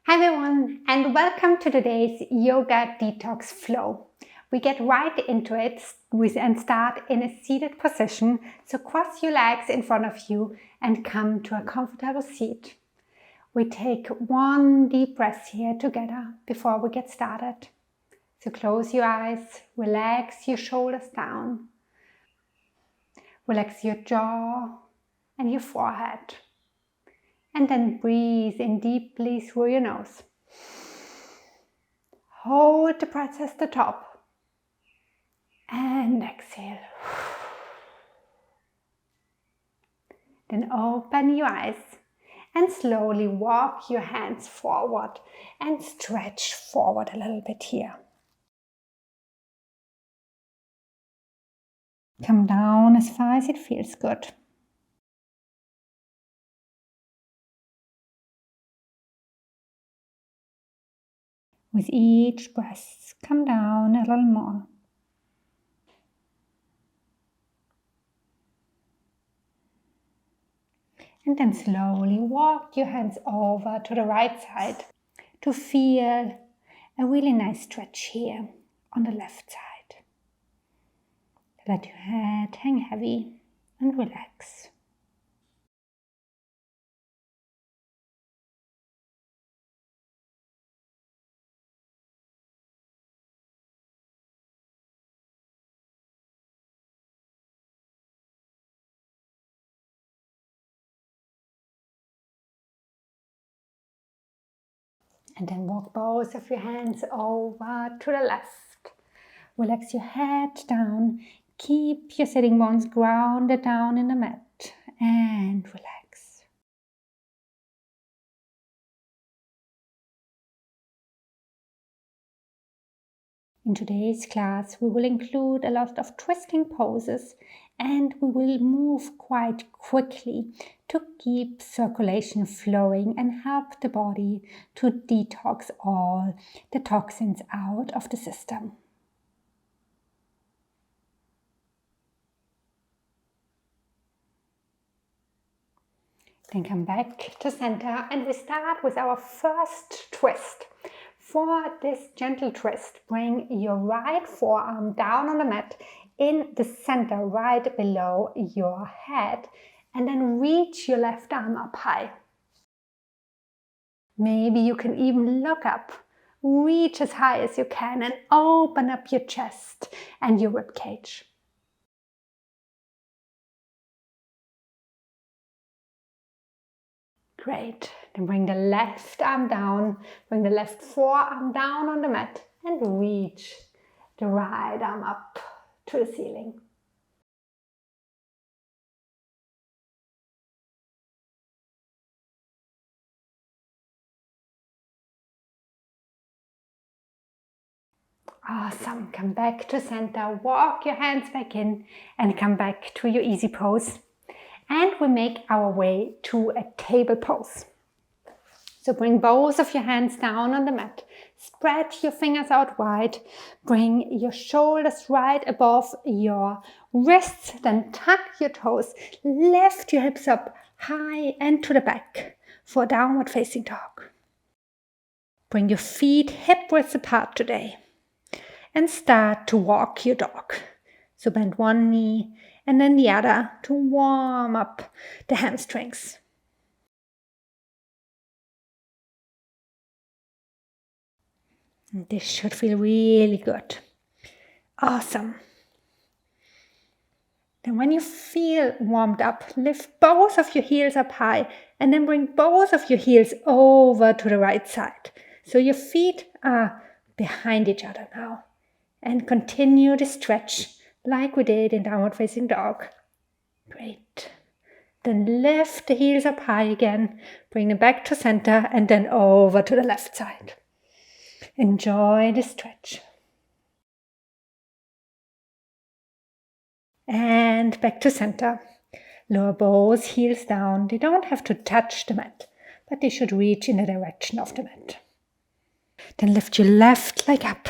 Hi everyone, and welcome to today's Yoga Detox Flow. We get right into it and start in a seated position. So cross your legs in front of you and come to a comfortable seat. We take one deep breath here together before we get started. So close your eyes, relax your shoulders down, relax your jaw and your forehead. And then breathe in deeply through your nose. Hold the breath at the top and exhale. Then open your eyes and slowly walk your hands forward and stretch forward a little bit here. Come down as far as it feels good. With each breath, come down a little more. And then slowly walk your hands over to the right side to feel a really nice stretch here on the left side. Let your head hang heavy and relax. And then walk both of your hands over to the left. Relax your head down. Keep your sitting bones grounded down in the mat. And relax. In today's class, we will include a lot of twisting poses and we will move quite quickly to keep circulation flowing and help the body to detox all the toxins out of the system. Then come back to center and we start with our first twist. For this gentle twist, bring your right forearm down on the mat in the center right below your head and then reach your left arm up high. Maybe you can even look up, reach as high as you can and open up your chest and your rib cage. Great. Then bring the left arm down, bring the left forearm down on the mat and reach the right arm up to the ceiling. Awesome. Come back to center, walk your hands back in and come back to your easy pose. And we make our way to a table pose. So bring both of your hands down on the mat. Spread your fingers out wide. Bring your shoulders right above your wrists. Then tuck your toes. Lift your hips up high and to the back for downward facing dog. Bring your feet hip width apart today. And start to walk your dog. So bend one knee and then the other to warm up the hamstrings. This should feel really good. Awesome. Then when you feel warmed up, lift both of your heels up high and then bring both of your heels over to the right side. So your feet are behind each other now. And continue the stretch like we did in downward facing dog. Great. Then lift the heels up high again, bring them back to center and then over to the left side. Enjoy the stretch. And back to center. Lower both heels down. They don't have to touch the mat, but they should reach in the direction of the mat. Then lift your left leg up.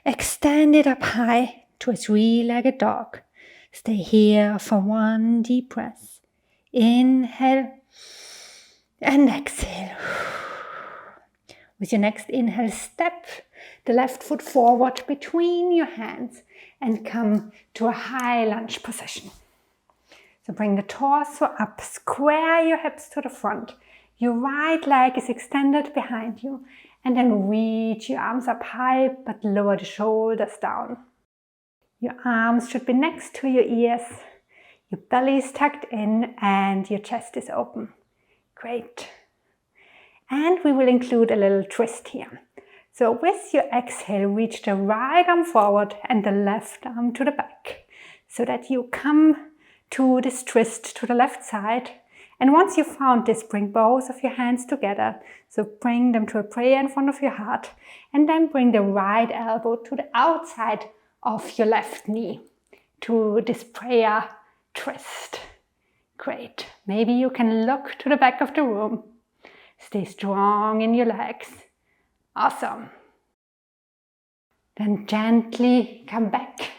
Extend it up high to a three-legged dog. Stay here for one deep breath. Inhale and exhale. With your next inhale, step the left foot forward between your hands and come to a high lunge position. So bring the torso up, square your hips to the front. Your right leg is extended behind you, and then reach your arms up high but lower the shoulders down. Your arms should be next to your ears. Your belly is tucked in and your chest is open. Great. And we will include a little twist here. So with your exhale, reach the right arm forward and the left arm to the back, so that you come to this twist to the left side. And once you've found this, bring both of your hands together. So bring them to a prayer in front of your heart, and then bring the right elbow to the outside of your left knee to this prayer twist. Great. Maybe you can look to the back of the room. Stay strong in your legs. Awesome. Then gently come back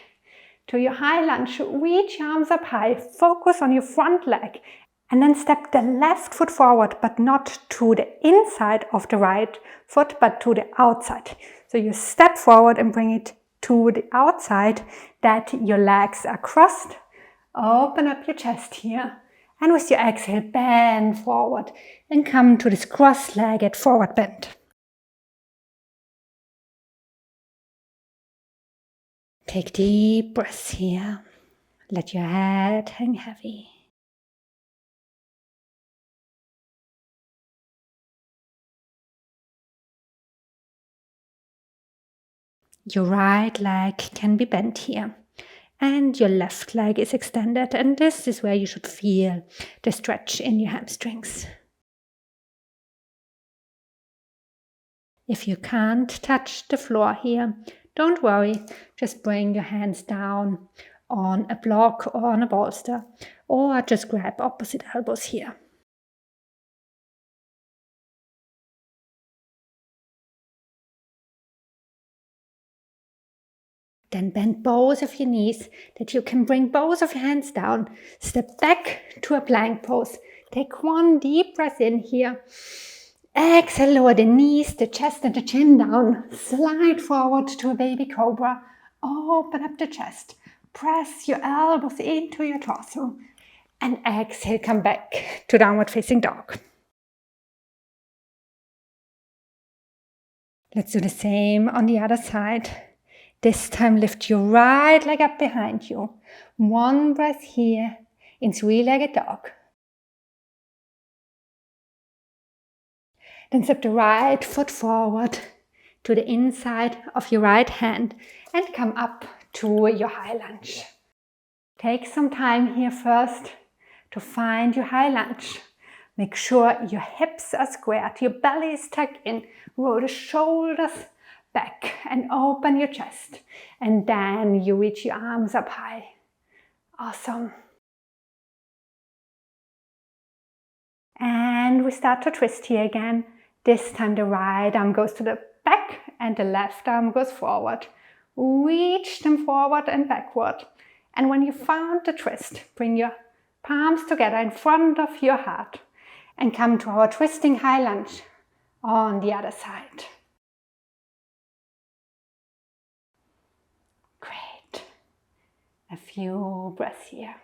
to your high lunge. Reach your arms up high. Focus on your front leg. And then step the left foot forward, but not to the inside of the right foot, but to the outside. So you step forward and bring it to the outside, that your legs are crossed. Open up your chest here. And with your exhale, bend forward and come to this cross-legged forward bend. Take deep breaths here. Let your head hang heavy. Your right leg can be bent here, and your left leg is extended, and this is where you should feel the stretch in your hamstrings. If you can't touch the floor here, don't worry, just bring your hands down on a block or on a bolster, or just grab opposite elbows here. Then bend both of your knees, that you can bring both of your hands down. Step back to a plank pose. Take one deep breath in here. Exhale, lower the knees, the chest and the chin down. Slide forward to a baby cobra. Open up the chest. Press your elbows into your torso. And exhale, come back to downward facing dog. Let's do the same on the other side. This time lift your right leg up behind you. One breath here in three-legged dog. Then step the right foot forward to the inside of your right hand and come up to your high lunge. Take some time here first to find your high lunge. Make sure your hips are squared, your belly is tucked in, roll the shoulders back and open your chest. And then you reach your arms up high. Awesome. And we start to twist here again. This time the right arm goes to the back and the left arm goes forward. Reach them forward and backward. And when you found the twist, bring your palms together in front of your heart and come to our twisting high lunge on the other side. Great. A few breaths here.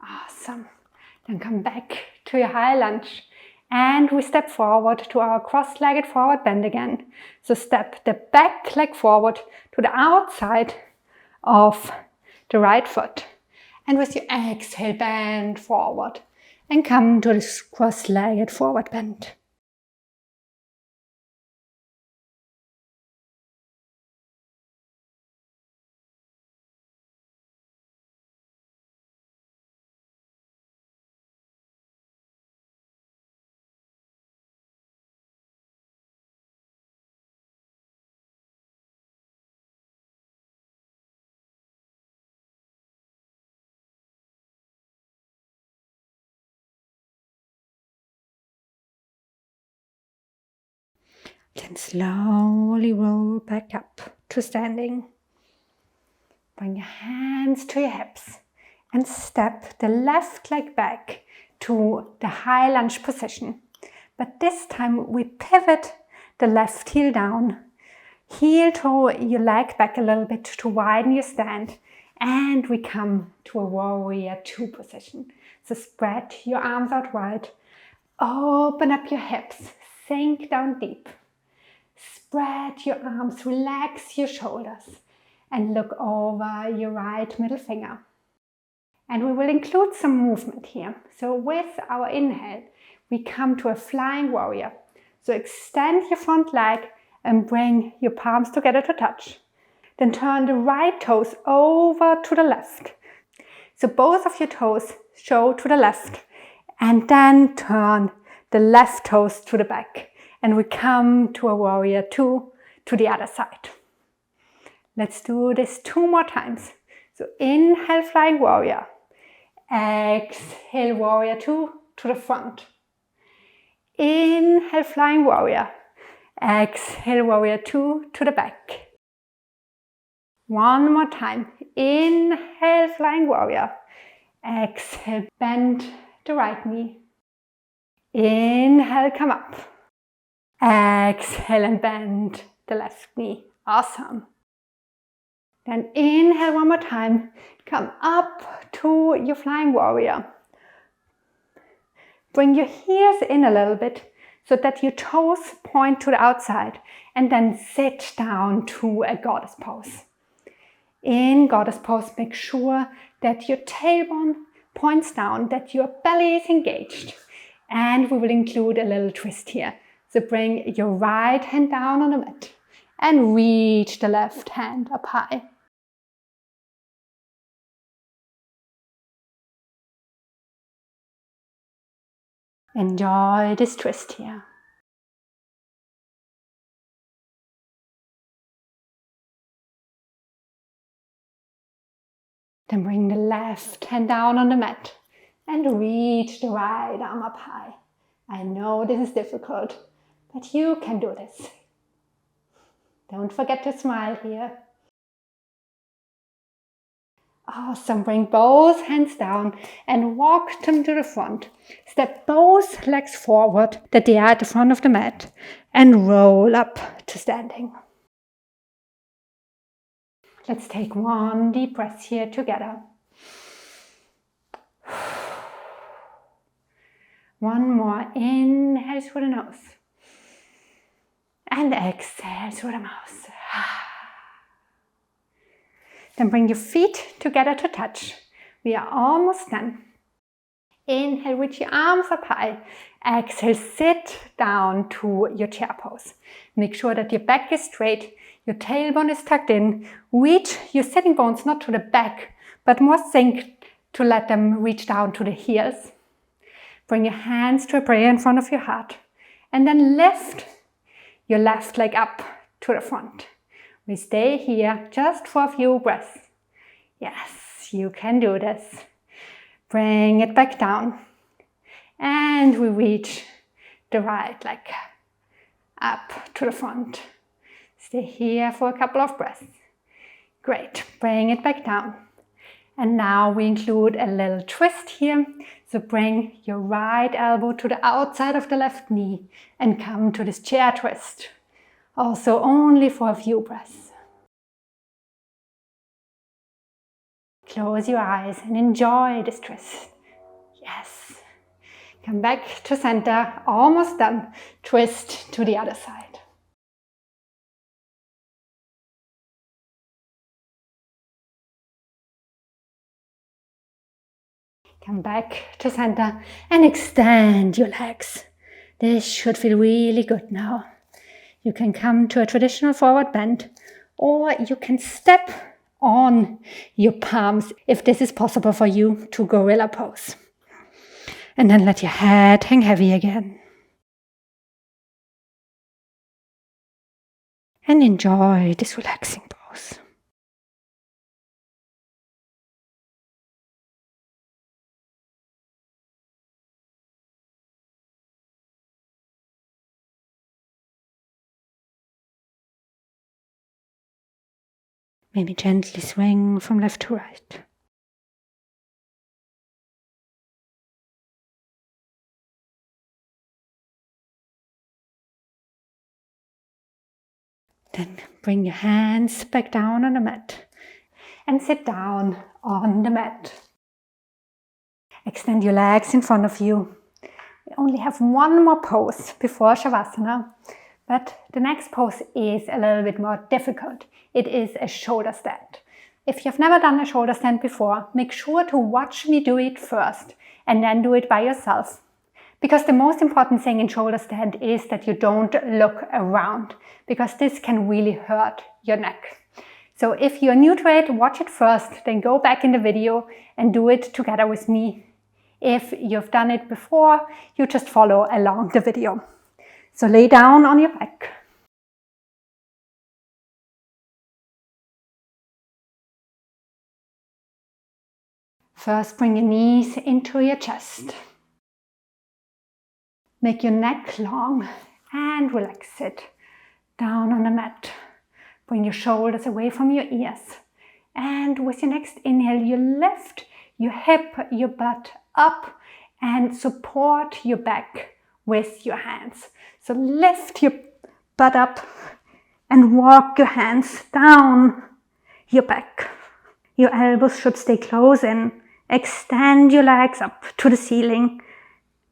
Awesome. Then come back to your high lunge and we step forward to our cross-legged forward bend again. So step the back leg forward to the outside of the right foot. And with your exhale, bend forward and come to this cross-legged forward bend. Then slowly roll back up to standing. Bring your hands to your hips and step the left leg back to the high lunge position. But this time we pivot the left heel down. Heel toe your leg back a little bit to widen your stand. And we come to a warrior two position. So spread your arms out wide. Open up your hips. Sink down deep. Spread your arms. Relax your shoulders. And look over your right middle finger. And we will include some movement here. So with our inhale, we come to a flying warrior. So extend your front leg and bring your palms together to touch. Then turn the right toes over to the left. So both of your toes show to the left. And then turn the left toes to the back. And we come to a warrior two to the other side. Let's do this 2 more times. So inhale, flying warrior. Exhale, warrior two to the front. Inhale, flying warrior. Exhale, warrior two to the back. One more time. Inhale, flying warrior. Exhale, bend the right knee. Inhale, come up. Exhale and bend the left knee. Awesome. Then inhale one more time. Come up to your flying warrior. Bring your heels in a little bit so that your toes point to the outside. And then sit down to a goddess pose. In goddess pose, make sure that your tailbone points down, that your belly is engaged. And we will include a little twist here. So bring your right hand down on the mat and reach the left hand up high. Enjoy this twist here. Then bring the left hand down on the mat and reach the right arm up high. I know this is difficult, but you can do this. Don't forget to smile here. Awesome. Bring both hands down and walk them to the front. Step both legs forward that they are at the front of the mat and roll up to standing. Let's take one deep breath here together. One more. Inhale through the nose. And exhale through the mouth. Then bring your feet together to touch. We are almost done. Inhale, reach your arms up high. Exhale, sit down to your chair pose. Make sure that your back is straight, your tailbone is tucked in. Reach your sitting bones not to the back, but more sink to let them reach down to the heels. Bring your hands to a prayer in front of your heart. And then lift your left leg up to the front. We stay here just for a few breaths. Yes, you can do this. Bring it back down. And we reach the right leg up to the front. Stay here for a couple of breaths. Great. Bring it back down. And now we include a little twist here. So bring your right elbow to the outside of the left knee and come to this chair twist. Also only for a few breaths. Close your eyes and enjoy this twist. Yes. Come back to center. Almost done. Twist to the other side. Come back to center and extend your legs. This should feel really good now. You can come to a traditional forward bend, or you can step on your palms if this is possible for you to gorilla pose. And then let your head hang heavy again. And enjoy this relaxing pose. Maybe gently swing from left to right. Then bring your hands back down on the mat and sit down on the mat. Extend your legs in front of you. We only have one more pose before Shavasana, but the next pose is a little bit more difficult. It is a shoulder stand. If you've never done a shoulder stand before, make sure to watch me do it first and then do it by yourself. Because the most important thing in shoulder stand is that you don't look around, because this can really hurt your neck. So if you're new to it, watch it first, then go back in the video and do it together with me. If you've done it before, you just follow along the video. So lay down on your back. First, bring your knees into your chest. Make your neck long and relax it down on the mat. Bring your shoulders away from your ears. And with your next inhale, you lift your hip, your butt up and support your back with your hands. So lift your butt up and walk your hands down your back. Your elbows should stay close in. Extend your legs up to the ceiling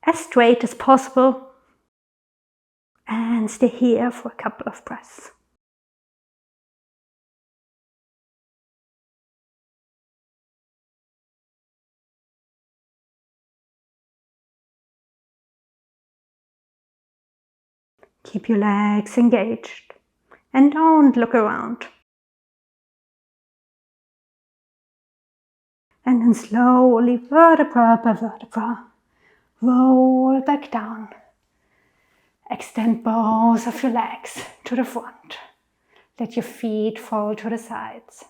as straight as possible. And stay here for a couple of breaths. Keep your legs engaged and don't look around. And then slowly, vertebra by vertebra, roll back down. Extend both of your legs to the front. Let your feet fall to the sides.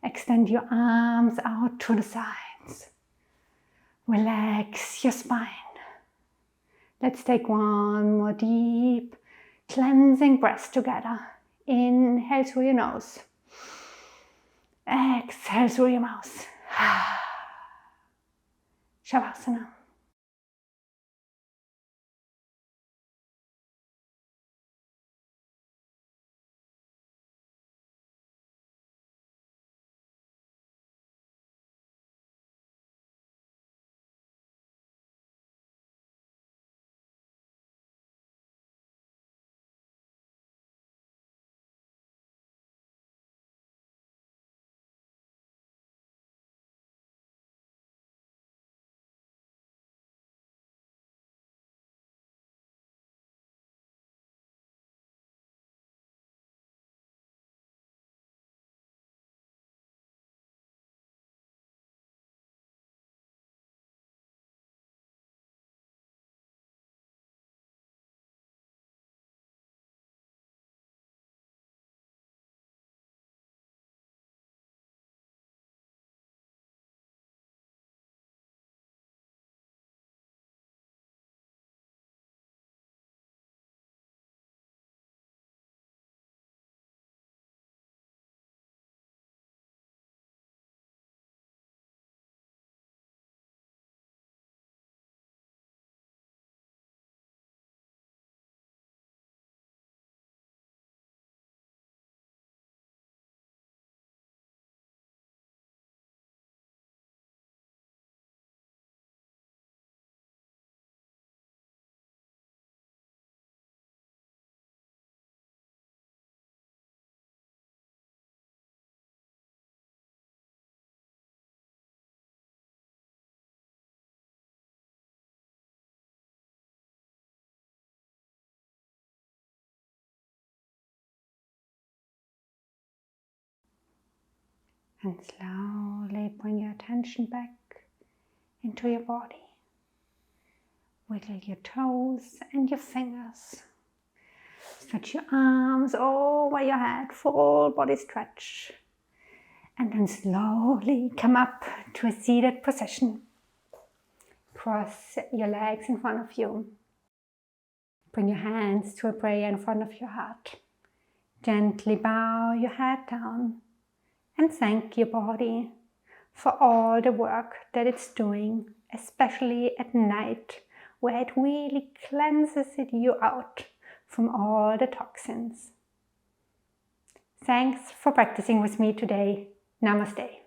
Extend your arms out to the sides. Relax your spine. Let's take one more deep cleansing breath together. Inhale through your nose. Exhale through your mouth. Shavasana. And slowly bring your attention back into your body. Wiggle your toes and your fingers. Stretch your arms over your head, full body stretch. And then slowly come up to a seated position. Cross your legs in front of you. Bring your hands to a prayer in front of your heart. Gently bow your head down And thank your body for all the work that it's doing, especially at night, where it really cleanses you out from all the toxins. Thanks for practicing with me today. Namaste.